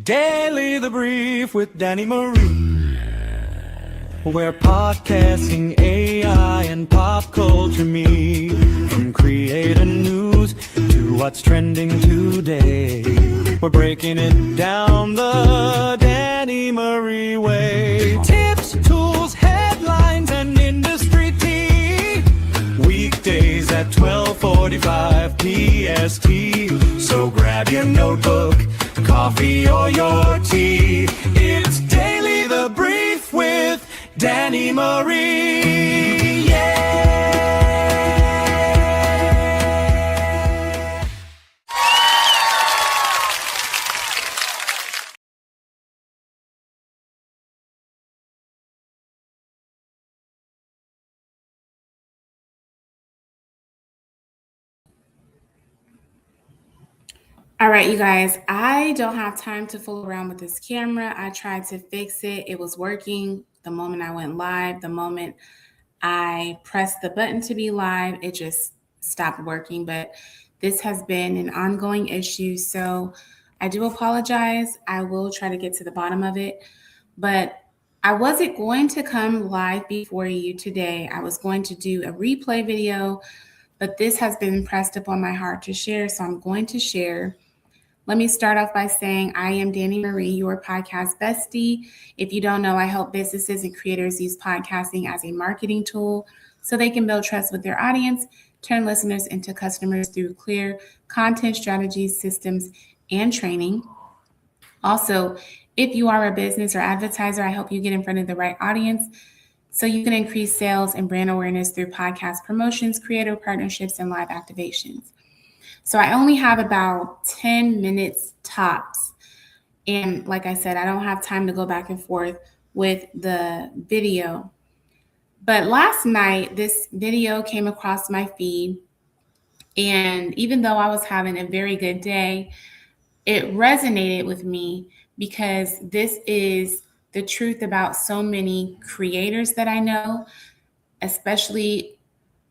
Daily the Brief with Danny Marie, where podcasting, AI, and pop culture meet. From creator news to what's trending today, we're breaking it down the Danny Marie way. Tips, tools, headlines, and industry tea. Weekdays at 12:45 PST. So grab your notebook, coffee, or your tea. It's Daily the Brief with Danny Marie. Yeah! All right, you guys, I don't have time to fool around with this camera. I tried to fix it. It was working the moment I went live. The moment I pressed the button to be live, it just stopped working. But this has been an ongoing issue. So I do apologize. I will try to get to the bottom of it. But I wasn't going to come live before you today. I was going to do a replay video, but this has been impressed upon my heart to share. So I'm going to share. Let me start off by saying I am Danny Marie, your podcast bestie. If you don't know, I help businesses and creators use podcasting as a marketing tool so they can build trust with their audience, turn listeners into customers through clear content strategies, systems, and training. Also, if you are a business or advertiser, I help you get in front of the right audience so you can increase sales and brand awareness through podcast promotions, creator partnerships, and live activations. So I only have about 10 minutes tops. And like I said, I don't have time to go back and forth with the video. But last night, this video came across my feed. And even though I was having a very good day, it resonated with me because this is the truth about so many creators that I know, especially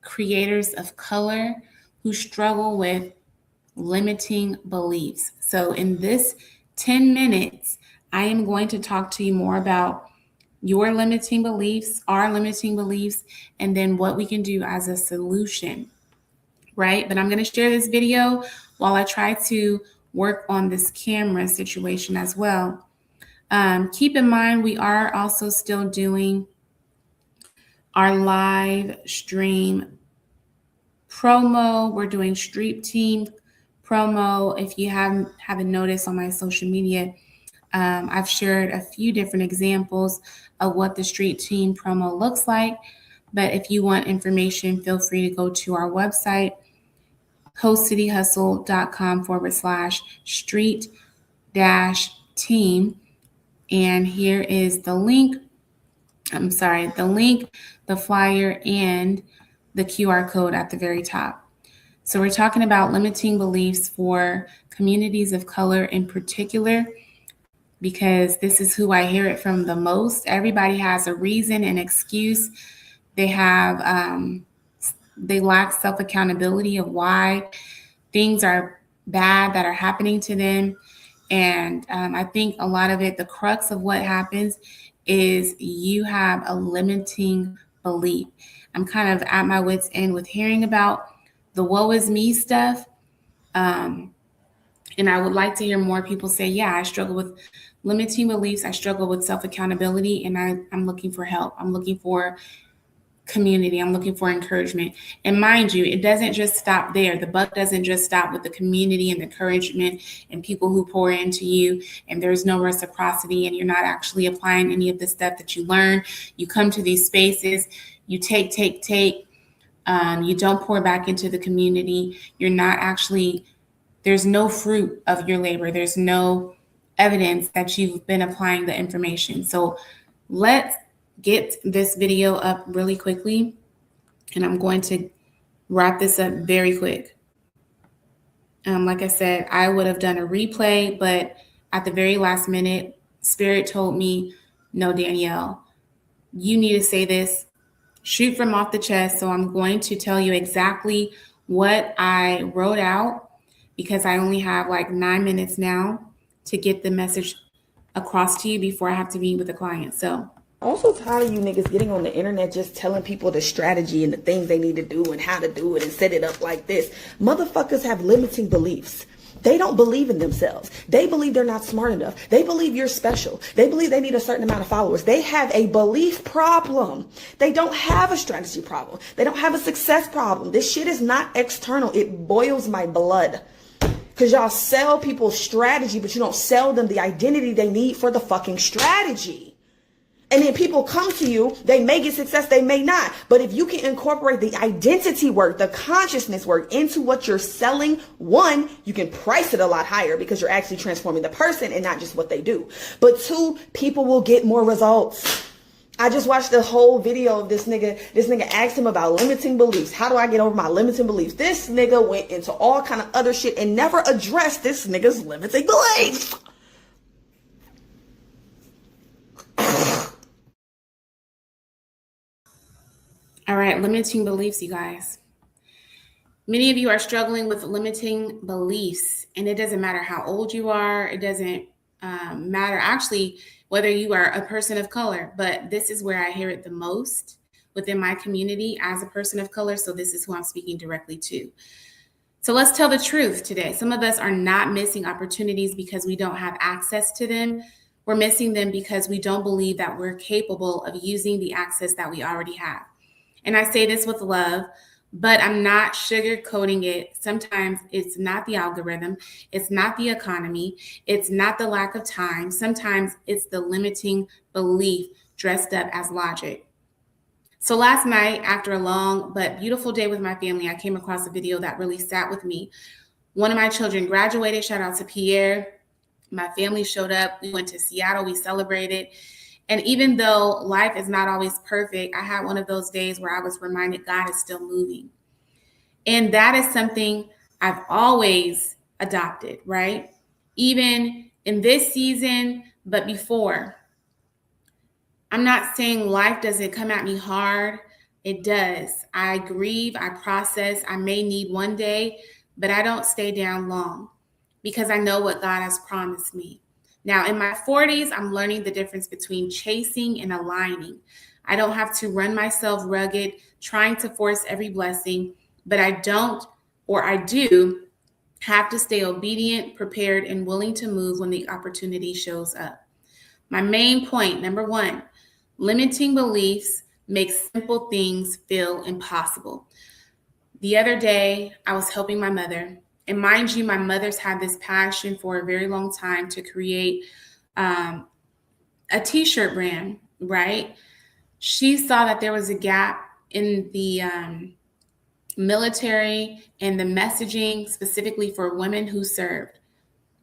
creators of color who struggle with limiting beliefs. So, in this 10 minutes, I am going to talk to you more about your limiting beliefs, our limiting beliefs, and then what we can do as a solution, right? But I'm going to share this video while I try to work on this camera situation as well. Keep in mind, we are also still doing our live stream promo. We're doing Street Team promo. If you haven't noticed on my social media, I've shared a few different examples of what the Street Team promo looks like. But if you want information, feel free to go to our website, coastcityhustle.com/street team. And here is the link. The link, the flyer, and the QR code at the very top. So we're talking about limiting beliefs for communities of color in particular, because this is who I hear it from the most. Everybody has a reason, an excuse. They lack self-accountability of why things are bad that are happening to them. And I think a lot of it, the crux of what happens is you have a limiting belief. I'm kind of at my wit's end with hearing about the woe is me stuff. And I would like to hear more people say, yeah, I struggle with limiting beliefs. I struggle with self-accountability, and I'm looking for help. I'm looking for community. I'm looking for encouragement. And mind you, it doesn't just stop there. The buck doesn't just stop with the community and the encouragement and people who pour into you, and there's no reciprocity, and you're not actually applying any of the stuff that you learn. You come to these spaces, you take. You don't pour back into the community. You're not actually, there's no fruit of your labor. There's no evidence that you've been applying the information. So let's get this video up really quickly, and I'm going to wrap this up very quick. Like I said, I would have done a replay, but at the very last minute, Spirit told me, no, Danielle, you need to say this, shoot from off the chest. So I'm going to tell you exactly what I wrote out, because I only have like 9 minutes now to get the message across to you before I have to meet with the client. So also tired of you niggas getting on the internet just telling people the strategy and the things they need to do and how to do it and set it up like this. Motherfuckers have limiting beliefs. They don't believe in themselves. They believe they're not smart enough. They believe you're special. They believe they need a certain amount of followers. They have a belief problem. They don't have a strategy problem. They don't have a success problem. This shit is not external. It boils my blood. Because y'all sell people strategy, but you don't sell them the identity they need for the fucking strategy. And then people come to you, they may get success, they may not. But if you can incorporate the identity work, the consciousness work into what you're selling, one, you can price it a lot higher because you're actually transforming the person and not just what they do. But two, people will get more results. I just watched the whole video of this nigga. This nigga asked him about limiting beliefs. How do I get over my limiting beliefs? This nigga went into all kind of other shit and never addressed this nigga's limiting beliefs. all right, limiting beliefs, you guys. Many of you are struggling with limiting beliefs, and it doesn't matter how old you are. It doesn't matter actually whether you are a person of color, but this is where I hear it the most within my community as a person of color. So this is who I'm speaking directly to. So let's tell the truth today. Some of us are not missing opportunities because we don't have access to them. We're missing them because we don't believe that we're capable of using the access that we already have. And I say this with love, but I'm not sugarcoating it. Sometimes it's not the algorithm. It's not the economy. It's not the lack of time. Sometimes it's the limiting belief dressed up as logic. So last night, after a long but beautiful day with my family, I came across a video that really sat with me. One of my children graduated. Shout out to Pierre. My family showed up. We went to Seattle. We celebrated. And even though life is not always perfect, I had one of those days where I was reminded God is still moving. And that is something I've always adopted, right? Even in this season, but before. I'm not saying life doesn't come at me hard. It does. I grieve, I process, I may need one day, but I don't stay down long because I know what God has promised me. Now, in my 40s, I'm learning the difference between chasing and aligning. I don't have to run myself rugged, trying to force every blessing, but I do have to stay obedient, prepared, and willing to move when the opportunity shows up. My main point, number one, limiting beliefs make simple things feel impossible. The other day, I was helping my mother. And mind you, my mother's had this passion for a very long time to create a t-shirt brand, right? She saw that there was a gap in the military and the messaging specifically for women who served.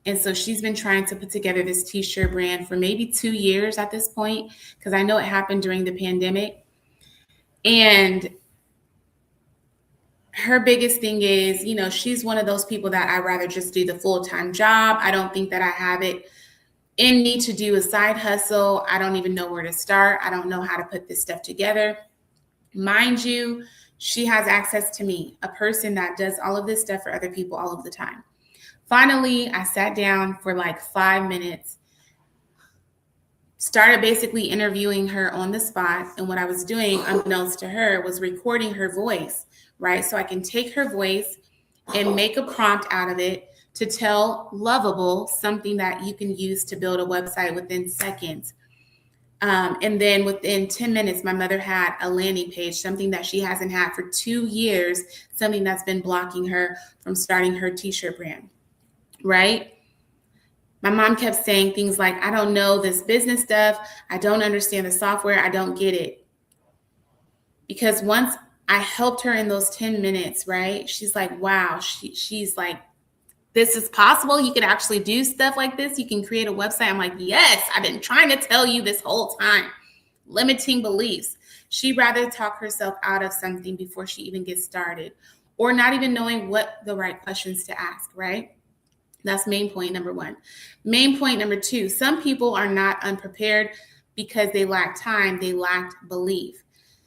And so she's been trying to put together this t-shirt brand for maybe 2 years at this point, because I know it happened during the pandemic. And her biggest thing is, she's one of those people that I'd rather just do the full-time job. I don't think that I have it in me to do a side hustle. I don't even know where to start. I don't know how to put this stuff together. Mind you, she has access to me, a person that does all of this stuff for other people all of the time. Finally, I sat down for like 5 minutes, started basically interviewing her on the spot. And what I was doing, unbeknownst to her, was recording her voice, right? So I can take her voice and make a prompt out of it to tell Lovable something that you can use to build a website within seconds. And then within 10 minutes, my mother had a landing page, something that she hasn't had for 2 years, something that's been blocking her from starting her t-shirt brand, right? My mom kept saying things like, I don't know this business stuff. I don't understand the software. I don't get it. Because once I helped her in those 10 minutes, right? She's like, wow, she's like, this is possible. You could actually do stuff like this. You can create a website. I'm like, yes, I've been trying to tell you this whole time. Limiting beliefs. She'd rather talk herself out of something before she even gets started, or not even knowing what the right questions to ask, right? That's main point number one. Main point number two, some people are not unprepared because they lack time. They lacked belief.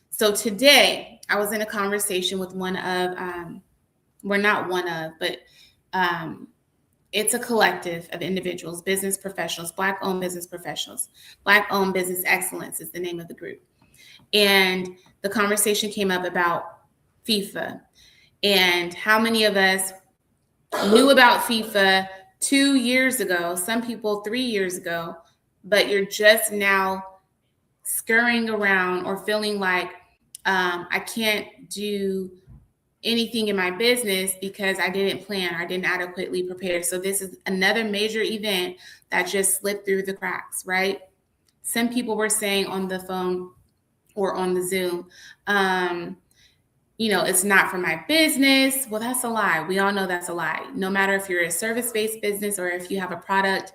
So today I was in a conversation with It's a collective of individuals, business professionals, Black-owned business professionals. Black-owned business excellence is the name of the group. And the conversation came up about FIFA and how many of us knew about FIFA 2 years ago, some people 3 years ago, but you're just now scurrying around or feeling like I can't do anything in my business because I didn't plan, I didn't adequately prepare. So this is another major event that just slipped through the cracks, right? Some people were saying on the phone or on the Zoom, it's not for my business. Well, that's a lie. We all know that's a lie. No matter if you're a service-based business or if you have a product,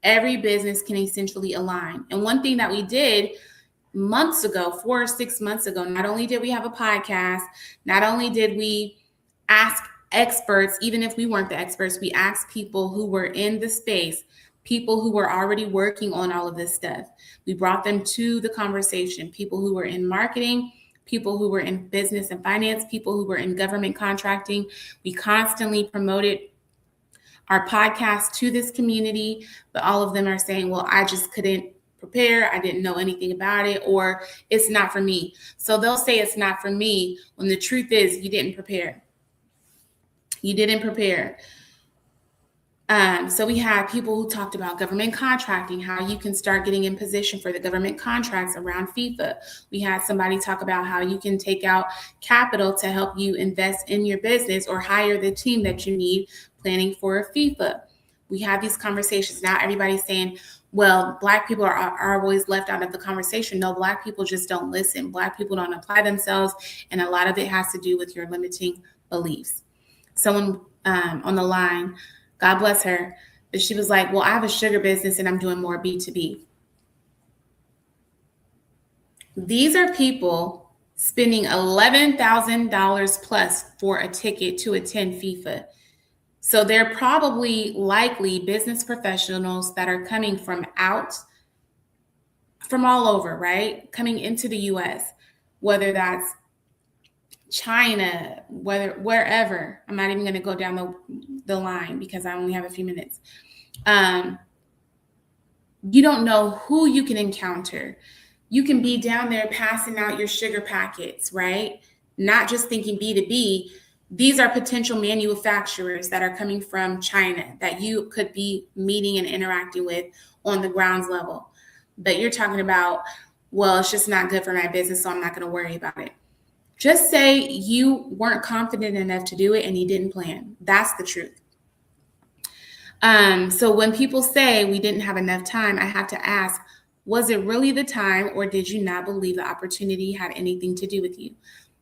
every business can essentially align. And one thing that we did months ago, 4 or 6 months ago, not only did we have a podcast, not only did we ask experts, even if we weren't the experts, we asked people who were in the space, people who were already working on all of this stuff. We brought them to the conversation, people who were in marketing, people who were in business and finance, people who were in government contracting. We constantly promoted our podcast to this community, but all of them are saying, well, I just couldn't prepare. I didn't know anything about it, or it's not for me. So they'll say it's not for me when the truth is you didn't prepare. You didn't prepare. So we had people who talked about government contracting, how you can start getting in position for the government contracts around FIFA. We had somebody talk about how you can take out capital to help you invest in your business or hire the team that you need planning for a FIFA. We have these conversations. Now everybody's saying, well, Black people are always left out of the conversation. No, Black people just don't listen. Black people don't apply themselves. And a lot of it has to do with your limiting beliefs. Someone on the line, God bless her, but she was like, well, I have a sugar business and I'm doing more B2B. These are people spending $11,000 plus for a ticket to attend FIFA. So they're probably likely business professionals that are coming from all over, right? Coming into the US, whether that's China, wherever. I'm not even going to go down the line because I only have a few minutes. You don't know who you can encounter. You can be down there passing out your sugar packets, right? Not just thinking B2B. These are potential manufacturers that are coming from China that you could be meeting and interacting with on the grounds level. But you're talking about, well, it's just not good for my business, so I'm not going to worry about it. Just say you weren't confident enough to do it and you didn't plan. That's the truth. So when people say we didn't have enough time, I have to ask, was it really the time, or did you not believe the opportunity had anything to do with you?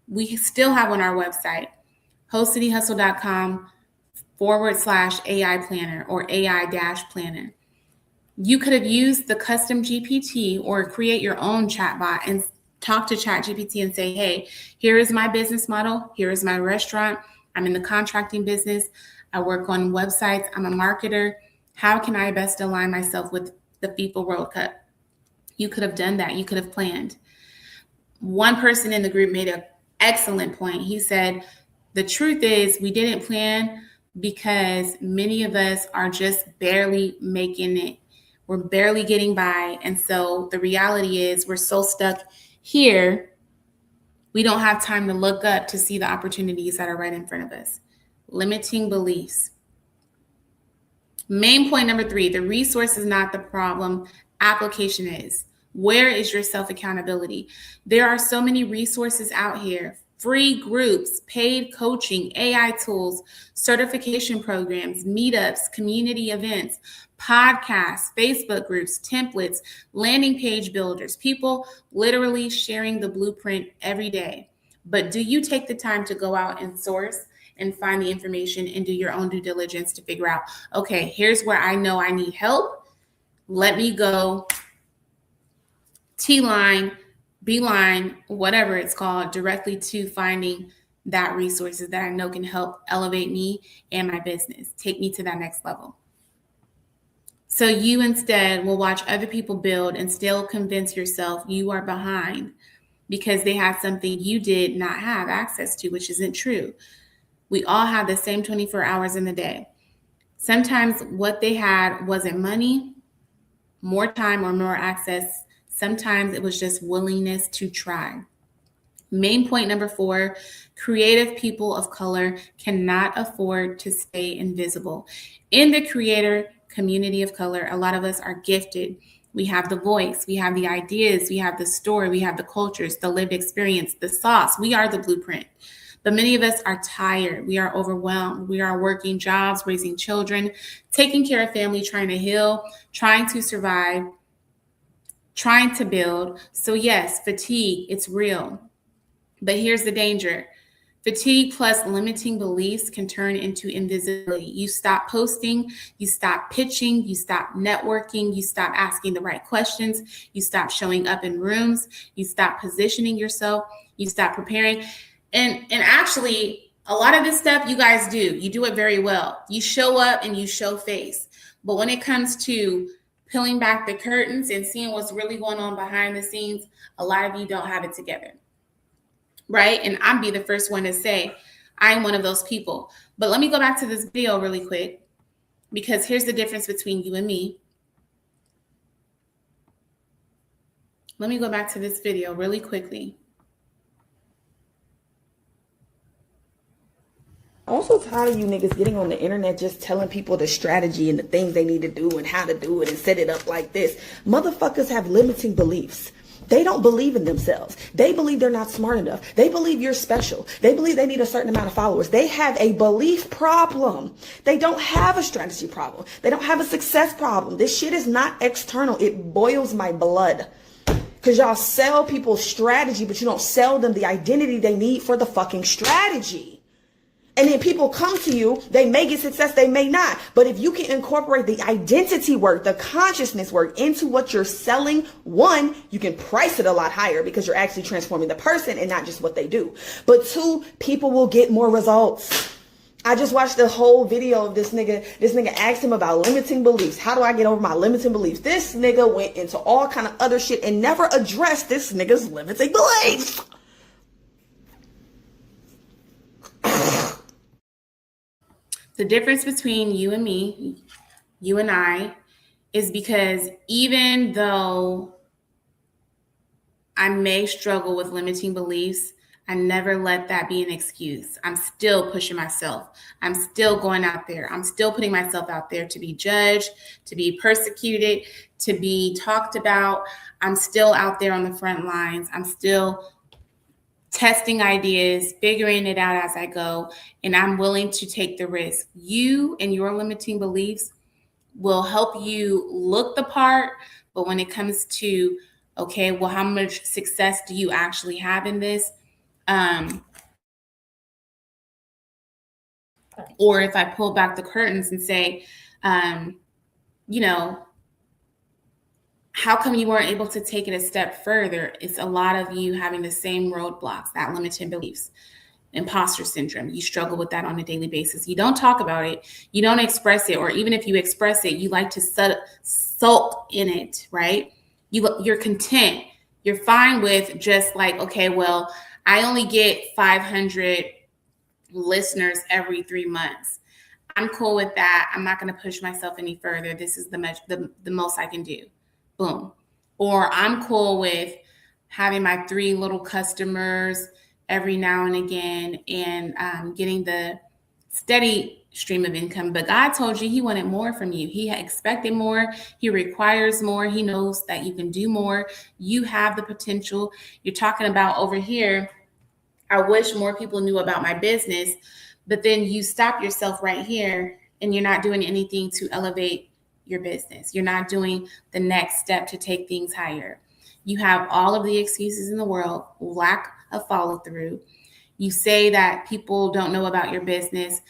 We still have on our website, wholecityhustle.com/AI planner or AI-planner. You could have used the custom GPT or create your own chatbot and talk to ChatGPT and say, hey, here is my business model. Here is my restaurant. I'm in the contracting business. I work on websites. I'm a marketer. How can I best align myself with the FIFA World Cup? You could have done that. You could have planned. One person in the group made an excellent point. He said, the truth is we didn't plan because many of us are just barely making it. We're barely getting by. And so the reality is we're so stuck here, we don't have time to look up to see the opportunities that are right in front of us. Limiting beliefs. Main point number 3, the resource is not the problem. Application is. Where is your self-accountability? There are so many resources out here. Free groups, paid coaching, AI tools, certification programs, meetups, community events, podcasts, Facebook groups, templates, landing page builders, people literally sharing the blueprint every day. But do you take the time to go out and source and find the information and do your own due diligence to figure out, okay, here's where I know I need help. Let me go T-line, B-line, whatever it's called, directly to finding that resources that I know can help elevate me and my business, take me to that next level. So you instead will watch other people build and still convince yourself you are behind because they had something you did not have access to, which isn't true. We all have the same 24 hours in the day. Sometimes what they had wasn't money, more time, or more access. Sometimes it was just willingness to try. Main point number 4, creative people of color cannot afford to stay invisible. In the creator community of color, a lot of us are gifted. We have the voice, we have the ideas, we have the story, we have the cultures, the lived experience, the sauce. We are the blueprint. But many of us are tired. We are overwhelmed. We are working jobs, raising children, taking care of family, trying to heal, trying to survive, trying to build. So yes, fatigue, it's real. But here's the danger. Fatigue plus limiting beliefs can turn into invisibility. You stop posting, you stop pitching, you stop networking, you stop asking the right questions, you stop showing up in rooms, you stop positioning yourself, you stop preparing. And actually, a lot of this stuff you guys do. You do it very well. You show up and you show face. But when it comes to peeling back the curtains and seeing what's really going on behind the scenes, a lot of you don't have it together. Right? And I'd be the first one to say, I'm one of those people. But let me go back to this video really quick, because here's the difference between you and me. Let me go back to this video really quickly. Also tired of you niggas getting on the internet just telling people the strategy and the things they need to do and how to do it and set it up like this. Motherfuckers have limiting beliefs. They don't believe in themselves. They believe they're not smart enough. They believe you're special. They believe they need a certain amount of followers. They have a belief problem. They don't have a strategy problem. They don't have a success problem. This shit is not external. It boils my blood. Because y'all sell people strategy, but you don't sell them the identity they need for the fucking strategy. And then people come to you, they may get success, they may not. But if you can incorporate the identity work, the consciousness work into what you're selling, one, you can price it a lot higher because you're actually transforming the person and not just what they do. But two, people will get more results. I just watched the whole video of this nigga. This nigga asked him about limiting beliefs. How do I get over my limiting beliefs? This nigga went into all kind of other shit and never addressed this nigga's limiting beliefs. The difference between you and me, you and I, is because even though I may struggle with limiting beliefs, I never let that be an excuse. I'm still pushing myself. I'm still going out there. I'm still putting myself out there to be judged, to be persecuted, to be talked about. I'm still out there on the front lines. I'm still testing ideas, figuring it out as I go, and I'm willing to take the risk. You and your limiting beliefs will help you look the part, but when it comes to, okay, well, how much success do you actually have in this? Or if I pull back the curtains and say, you know, how come you weren't able to take it a step further? It's a lot of you having the same roadblocks, that limiting beliefs, imposter syndrome. You struggle with that on a daily basis. You don't talk about it. You don't express it. Or even if you express it, you like to sulk in it, right? You're content. You're fine with just like, okay, well, I only get 500 listeners every 3 months. I'm cool with that. I'm not going to push myself any further. This is the most I can do. Boom. Or I'm cool with having my 3 little customers every now and again and getting the steady stream of income. But God told you he wanted more from you. He expected more. He requires more. He knows that you can do more. You have the potential. You're talking about over here, I wish more people knew about my business, but then you stop yourself right here and you're not doing anything to elevate your business. You're not doing the next step to take things higher. You have all of the excuses in the world, lack of follow through. You say that people don't know about your business.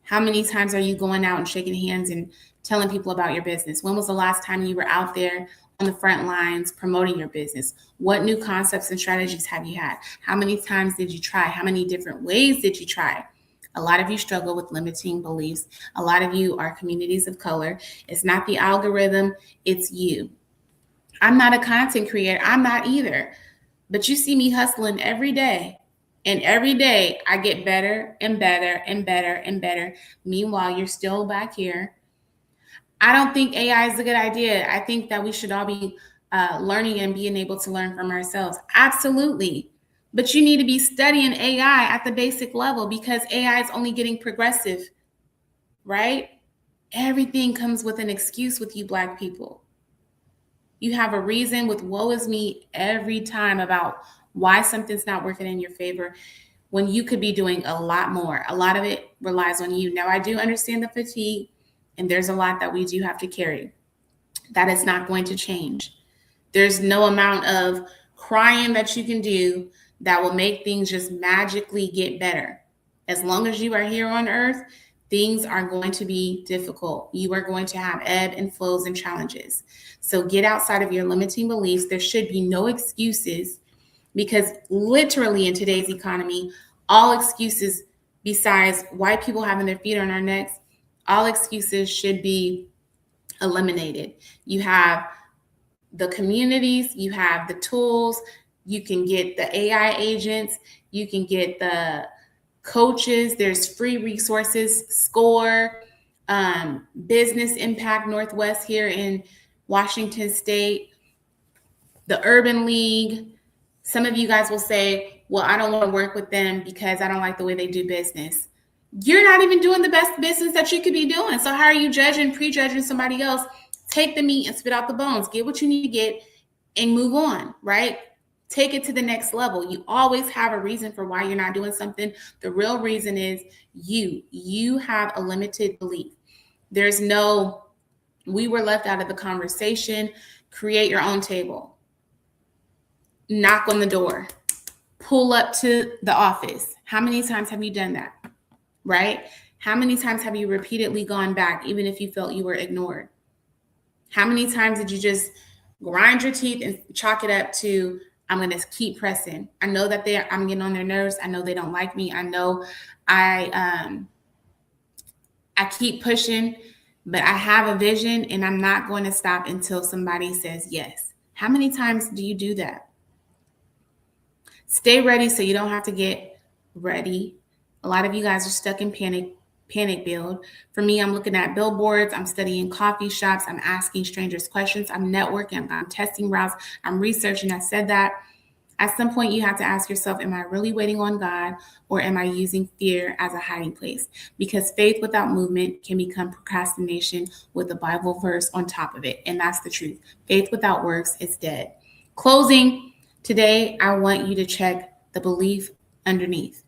How many times are you going out and shaking hands and telling people about your business? When was the last time you were out there on the front lines promoting your business? What new concepts and strategies have you had? How many times did you try? How many different ways did you try? A lot of you struggle with limiting beliefs. A lot of you are communities of color. It's not the algorithm, it's you. I'm not a content creator. I'm not either. But you see me hustling every day. And every day I get better and better and better and better. Meanwhile, you're still back here I don't think AI is a good idea. I think that we should all be learning and being able to learn from ourselves. Absolutely. But you need to be studying AI at the basic level because AI is only getting progressive, right? Everything comes with an excuse with you Black people. You have a reason with woe is me every time about why something's not working in your favor when you could be doing a lot more. A lot of it relies on you. Now, I do understand the fatigue, and there's a lot that we do have to carry. That is not going to change. There's no amount of crying that you can do that will make things just magically get better. As long as you are here on earth, things are going to be difficult. You are going to have ebb and flows and challenges. So get outside of your limiting beliefs. There should be no excuses because literally in today's economy, all excuses besides white people having their feet on our necks, all excuses should be eliminated. You have the communities, you have the tools, you can get the AI agents, you can get the coaches, there's free resources, SCORE, Business Impact Northwest here in Washington State, the Urban League. Some of you guys will say, well, I don't want to work with them because I don't like the way they do business. You're not even doing the best business that you could be doing. So how are you judging, prejudging somebody else? Take the meat and spit out the bones. Get what you need to get and move on, right? Take it to the next level. You always have a reason for why you're not doing something. The real reason is you have a limited belief. There's no, we were left out of the conversation. Create your own table. Knock on the door. Pull up to the office. How many times have you done that? Right? How many times have you repeatedly gone back, even if you felt you were ignored? How many times did you just grind your teeth and chalk it up to, I'm going to keep pressing. I know that I'm getting on their nerves. I know they don't like me. I know I keep pushing, but I have a vision and I'm not going to stop until somebody says yes. How many times do you do that? Stay ready so you don't have to get ready. A lot of you guys are stuck in panic build. For me, I'm looking at billboards, I'm studying coffee shops, I'm asking strangers questions, I'm networking, I'm testing routes, I'm researching. I said that. At some point, you have to ask yourself, am I really waiting on God or am I using fear as a hiding place? Because faith without movement can become procrastination with a Bible verse on top of it. And that's the truth. Faith without works is dead. Closing, today, I want you to check the belief underneath.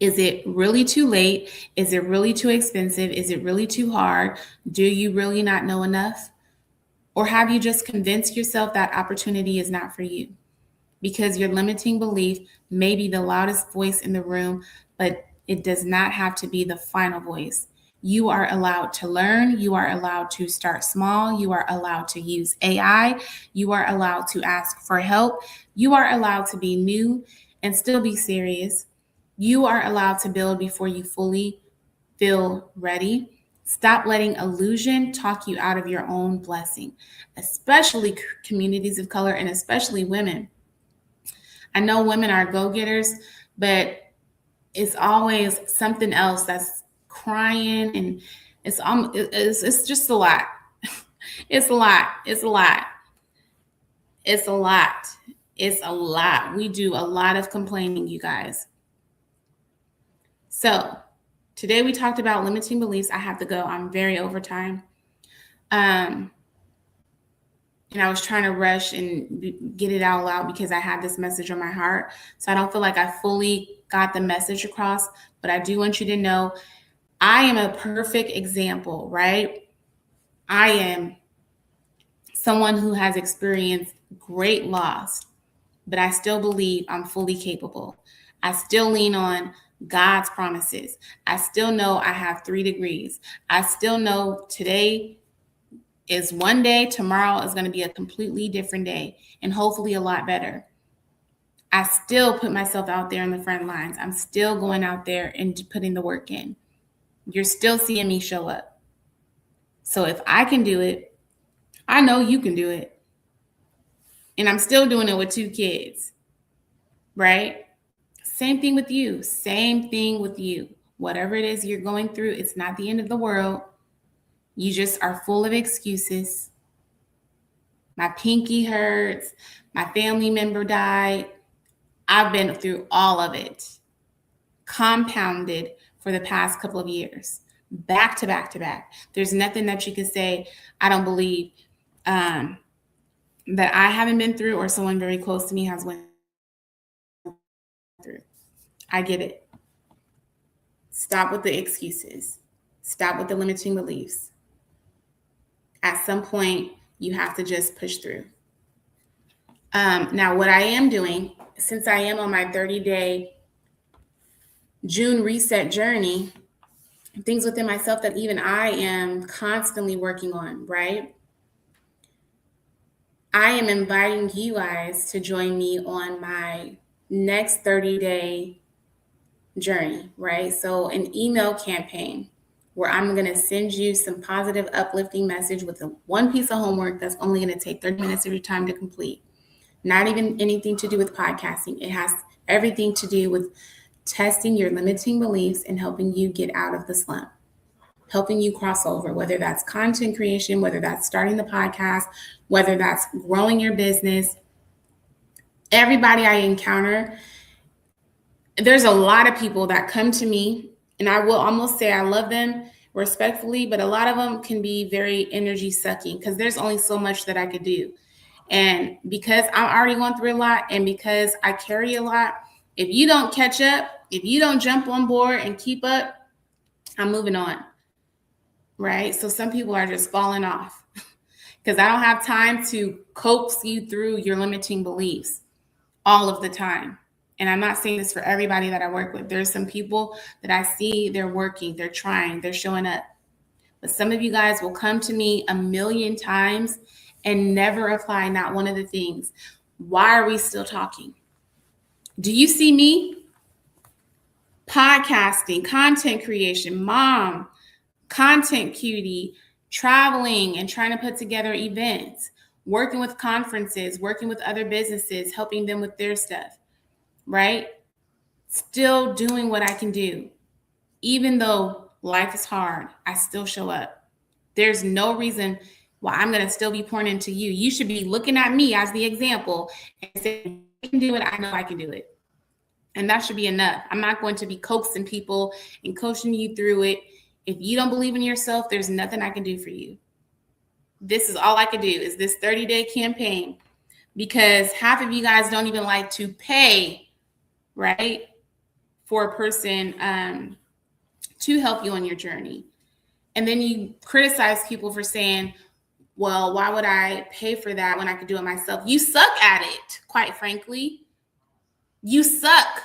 Is it really too late? Is it really too expensive? Is it really too hard? Do you really not know enough? Or have you just convinced yourself that opportunity is not for you? Because your limiting belief may be the loudest voice in the room, but it does not have to be the final voice. You are allowed to learn. You are allowed to start small. You are allowed to use AI. You are allowed to ask for help. You are allowed to be new and still be serious. You are allowed to build before you fully feel ready. Stop letting illusion talk you out of your own blessing, especially communities of color and especially women. I know women are go-getters, but it's always something else that's crying and it's just a lot. It's a lot. It's a lot. It's a lot. It's a lot. We do a lot of complaining, you guys. So today we talked about limiting beliefs. I have to go. I'm very over time. And I was trying to rush and get it out loud because I had this message on my heart. So I don't feel like I fully got the message across, but I do want you to know I am a perfect example, right? I am someone who has experienced great loss, but I still believe I'm fully capable. I still lean on God's promises. I still know I have 3 degrees. I still know today is one day, tomorrow is going to be a completely different day and hopefully a lot better. I still put myself out there in the front lines. I'm still going out there and putting the work in. You're still seeing me show up. So if I can do it, I know you can do it. And I'm still doing it with 2 kids, right? Same thing with you. Same thing with you. Whatever it is you're going through, it's not the end of the world. You just are full of excuses. My pinky hurts. My family member died. I've been through all of it, compounded for the past couple of years, back to back to back. There's nothing that you can say, I don't believe, that I haven't been through or someone very close to me has went through. I get it. Stop with the excuses. Stop with the limiting beliefs. At some point, you have to just push through. Now, what I am doing, since I am on my 30-day June reset journey, things within myself that even I am constantly working on, right? I am inviting you guys to join me on my next 30-day journey, right? So an email campaign where I'm going to send you some positive, uplifting message with one piece of homework that's only going to take 30 minutes of your time to complete. Not even anything to do with podcasting. It has everything to do with testing your limiting beliefs and helping you get out of the slump, helping you cross over, whether that's content creation, whether that's starting the podcast, whether that's growing your business. Everybody I encounter, there's a lot of people that come to me, and I will almost say I love them respectfully, but a lot of them can be very energy sucking because there's only so much that I could do. And because I'm already going through a lot and because I carry a lot, if you don't catch up, if you don't jump on board and keep up, I'm moving on. Right? So some people are just falling off because I don't have time to coax you through your limiting beliefs all of the time. And I'm not saying this for everybody that I work with. There's some people that I see, they're working, they're trying, they're showing up. But some of you guys will come to me a million times and never apply not one of the things. Why are we still talking? Do you see me? Podcasting, content creation, mom, content cutie, traveling and trying to put together events, working with conferences, working with other businesses, helping them with their stuff, right? Still doing what I can do. Even though life is hard, I still show up. There's no reason why I'm going to still be pouring into you. You should be looking at me as the example and saying, I can do it. I know I can do it. And that should be enough. I'm not going to be coaxing people and coaching you through it. If you don't believe in yourself, there's nothing I can do for you. This is all I can do is this 30-day campaign, because half of you guys don't even like to pay, right, for a person to help you on your journey. And then you criticize people for saying, well, why would I pay for that when I could do it myself? You suck at it, quite frankly. You suck.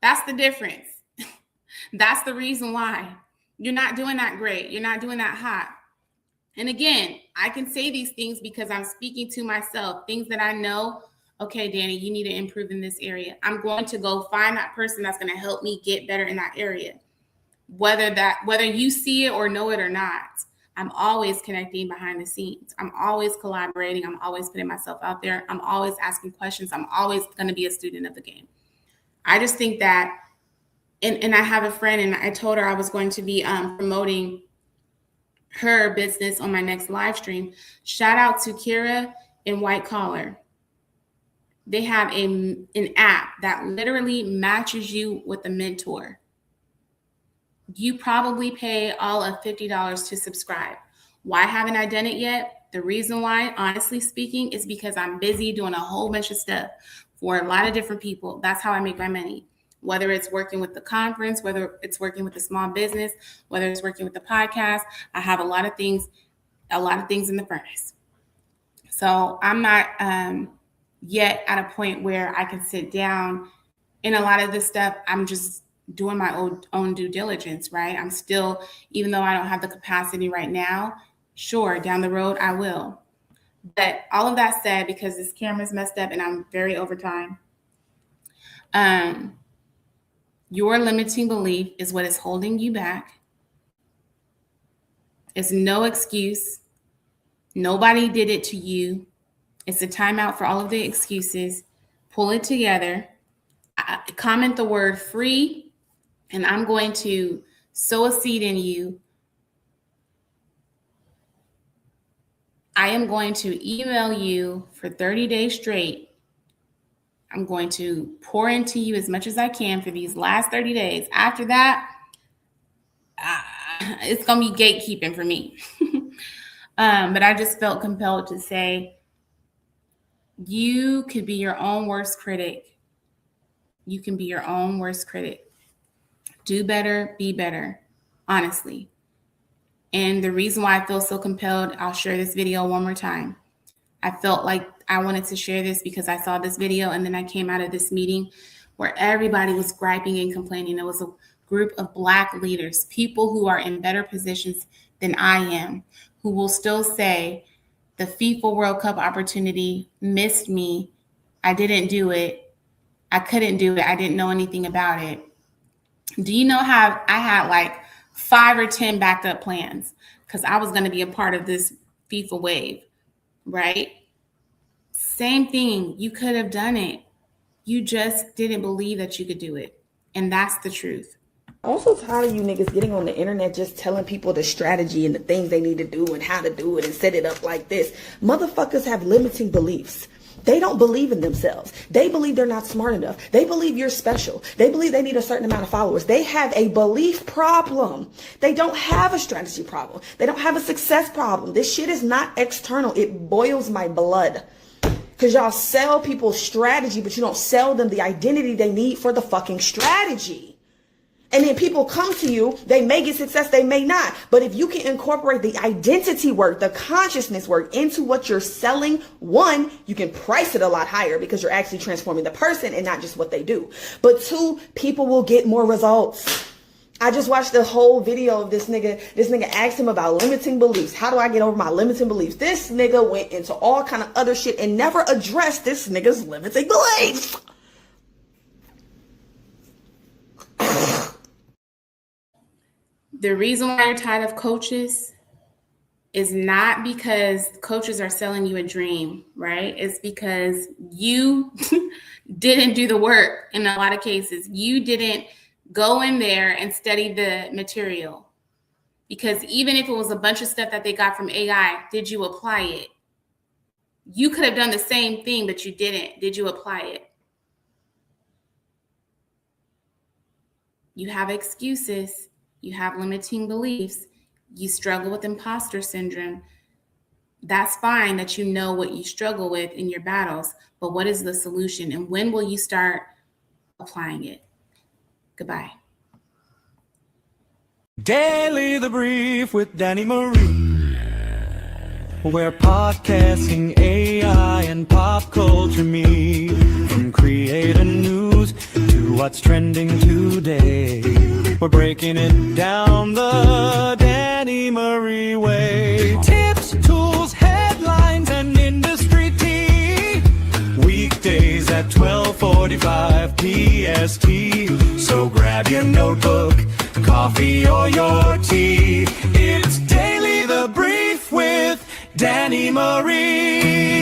That's the difference. That's the reason why. You're not doing that great. You're not doing that hot. And again, I can say these things because I'm speaking to myself, things that I know, okay, Danny, you need to improve in this area. I'm going to go find that person that's going to help me get better in that area. Whether you see it or know it or not, I'm always connecting behind the scenes. I'm always collaborating. I'm always putting myself out there. I'm always asking questions. I'm always going to be a student of the game. I just think that, and I have a friend, and I told her I was going to be promoting her business on my next live stream. Shout out to Kira in White Collar. They have an app that literally matches you with a mentor. You probably pay all of $50 to subscribe. Why haven't I done it yet? The reason why, honestly speaking, is because I'm busy doing a whole bunch of stuff for a lot of different people. That's how I make my money. Whether it's working with the conference, whether it's working with the small business, whether it's working with the podcast, I have a lot of things in the furnace. So I'm not yet at a point where I can sit down. And a lot of this stuff, I'm just doing my own due diligence, right? I'm still, even though I don't have the capacity right now, sure, down the road I will. But all of that said, because this camera's messed up and I'm very over time, your limiting belief is what is holding you back. It's no excuse. Nobody did it to you. It's a timeout for all of the excuses. Pull it together. Comment the word free, and I'm going to sow a seed in you I am going to email you for 30 days straight. I'm going to pour into you as much as I can for these last 30 days. After that, it's going to be gatekeeping for me. But I just felt compelled to say, you could be your own worst critic. You can be your own worst critic. Do better, be better, honestly. And the reason why I feel so compelled, I'll share this video one more time. I felt like I wanted to share this because I saw this video and then I came out of this meeting where everybody was griping and complaining. It was a group of Black leaders, people who are in better positions than I am, who will still say the FIFA World Cup opportunity missed me. I didn't do it. I couldn't do it. I didn't know anything about it. Do you know how I had like 5 or 10 backed up plans because I was going to be a part of this FIFA wave, right? Same thing. You could have done it. You just didn't believe that you could do it. And that's the truth. Also tired of you niggas getting on the internet just telling people the strategy and the things they need to do and how to do it and set it up like this. Motherfuckers have limiting beliefs. They don't believe in themselves. They believe they're not smart enough. They believe you're special. They believe they need a certain amount of followers. They have a belief problem. They don't have a strategy problem. They don't have a success problem. This shit is not external. It boils my blood. Because y'all sell people strategy, but you don't sell them the identity they need for the fucking strategy. And then people come to you, they may get success, they may not. But if you can incorporate the identity work, the consciousness work into what you're selling, one, you can price it a lot higher because you're actually transforming the person and not just what they do. But two, people will get more results. I just watched the whole video of this nigga. This nigga asked him about limiting beliefs. How do I get over my limiting beliefs? This nigga went into all kind of other shit and never addressed this nigga's limiting beliefs. The reason why you're tired of coaches is not because coaches are selling you a dream, right? It's because you didn't do the work in a lot of cases. You didn't go in there and study the material. Because even if it was a bunch of stuff that they got from AI, did you apply it? You could have done the same thing, but you didn't. Did you apply it? You have excuses. You have limiting beliefs. You struggle with imposter syndrome. That's fine that you know what you struggle with in your battles, but what is the solution? And when will you start applying it? Goodbye. Daily the Brief with Danny Marie, where podcasting, AI, and pop culture meet. From creator news to what's trending today, we're breaking it down the Danny Marie way. Tips, tools, headlines, and industry tea. Weekdays at 12:45 PST. So grab your notebook, coffee, or your tea. It's Daily the Brief with Danny Marie.